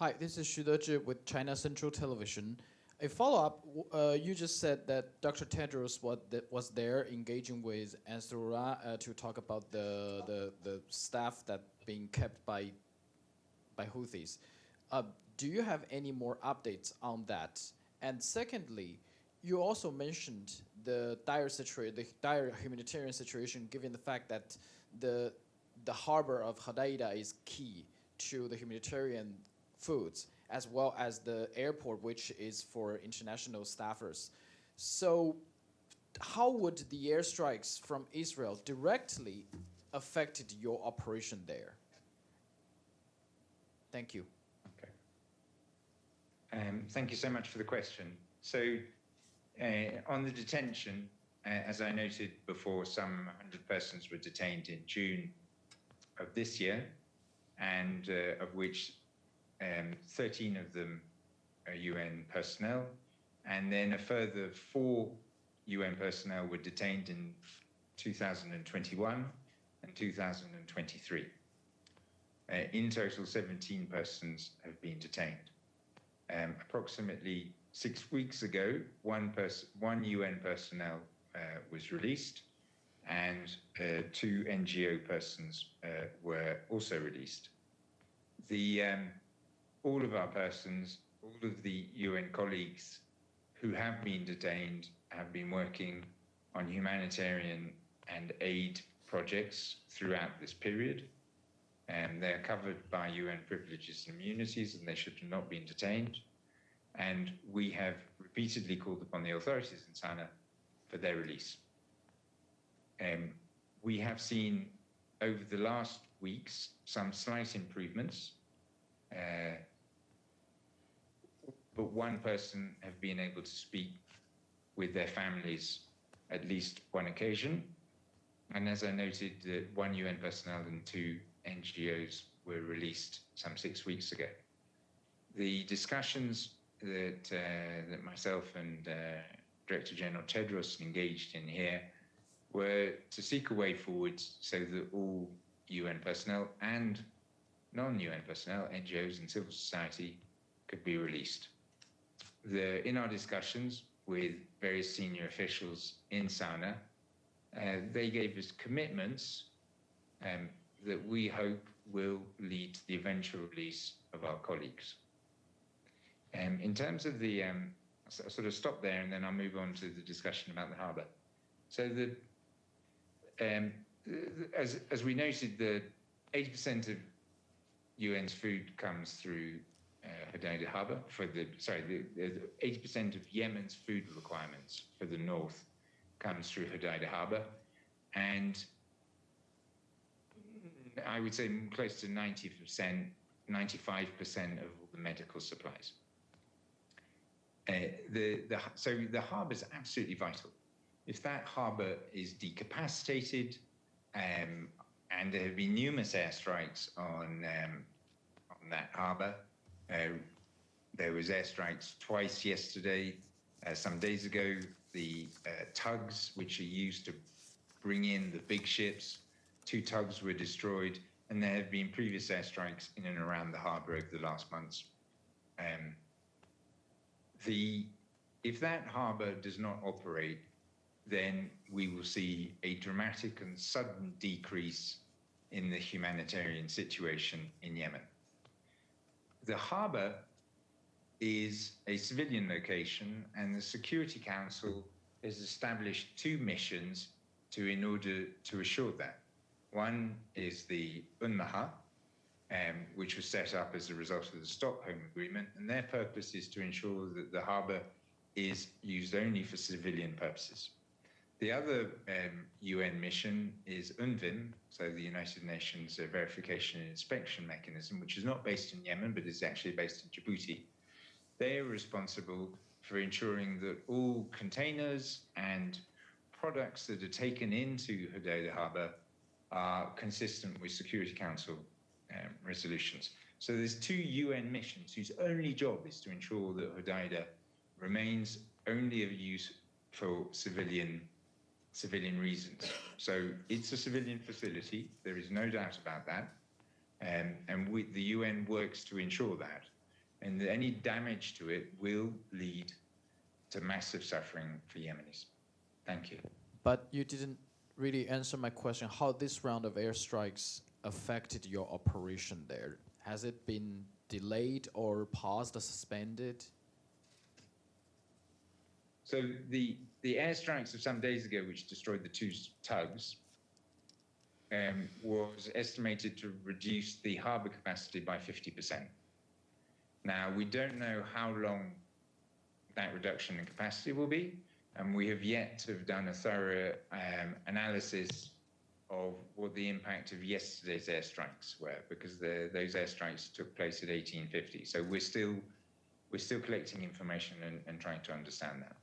Hi, this is Dezhi with China Central Television. A follow-up, you just said that Dr. Tedros was there engaging with Ansarullah to talk about the staff that being kept by Houthis. Do you have any more updates on that? And secondly, you also mentioned the dire humanitarian situation, given the fact that the harbor of Hodeida is key to the humanitarian foods, as well as the airport, which is for international staffers. So how would the airstrikes from Israel directly affected your operation there? Thank you. Okay. Thank you so much for the question. So on the detention, as I noted before, some 100 persons were detained in June of this year, and of which 13 of them are UN personnel, and then a further 4 UN personnel were detained in 2021 and 2023. In total, 17 persons have been detained. Approximately 6 weeks ago, one UN personnel was released, and 2 NGO persons were also released. All of our persons, all of the UN colleagues who have been detained have been working on humanitarian and aid projects throughout this period. They're covered by UN privileges and immunities, and they should have not been detained. And we have repeatedly called upon the authorities in Sana for their release. We have seen over the last weeks some slight improvements, but one person have been able to speak with their families at least one occasion. And as I noted, 1 UN personnel and 2 NGOs were released some 6 weeks ago. The discussions that myself and Director General Tedros engaged in here were to seek a way forward so that all UN personnel and non-UN personnel, NGOs and civil society, could be released. In our discussions with various senior officials in Sana, they gave us commitments that we hope will lead to the eventual release of our colleagues. In terms of the, I'll sort of stop there and then I'll move on to the discussion about the harbour. So as we noted, the 80% of UN's food comes through Hodeida harbour. The 80% of Yemen's food requirements for the north comes through Hodeida harbour, and I would say close to 90%, 95% of all the medical supplies. So the harbour is absolutely vital. If that harbour is decapacitated, and there have been numerous airstrikes on that harbour. There was airstrikes twice yesterday. Some days ago, the tugs, which are used to bring in the big ships, 2 tugs were destroyed, and there have been previous airstrikes in and around the harbour over the last months. If that harbour does not operate, then we will see a dramatic and sudden decrease in the humanitarian situation in Yemen. The harbour is a civilian location, and the Security Council has established 2 missions in order to assure that. One is the UNMAHA, which was set up as a result of the Stockholm Agreement, and their purpose is to ensure that the harbour is used only for civilian purposes. The other UN mission is UNVIM, so the United Nations Verification and Inspection Mechanism, which is not based in Yemen, but is actually based in Djibouti. They are responsible for ensuring that all containers and products that are taken into Hodeida harbour are consistent with Security Council resolutions. So there's 2 UN missions whose only job is to ensure that Hodeida remains only of use for civilian reasons. So it's a civilian facility, there is no doubt about that, and the UN works to ensure that. and any damage to it will lead to massive suffering for Yemenis. Thank you. But you didn't really answer my question, how this round of airstrikes affected your operation there. Has it been delayed or paused or suspended? So the airstrikes of some days ago, which destroyed the two tugs, was estimated to reduce the harbour capacity by 50%. Now, we don't know how long that reduction in capacity will be, and we have yet to have done a thorough analysis of what the impact of yesterday's airstrikes were, because those airstrikes took place at 1850. So we're still collecting information and trying to understand that.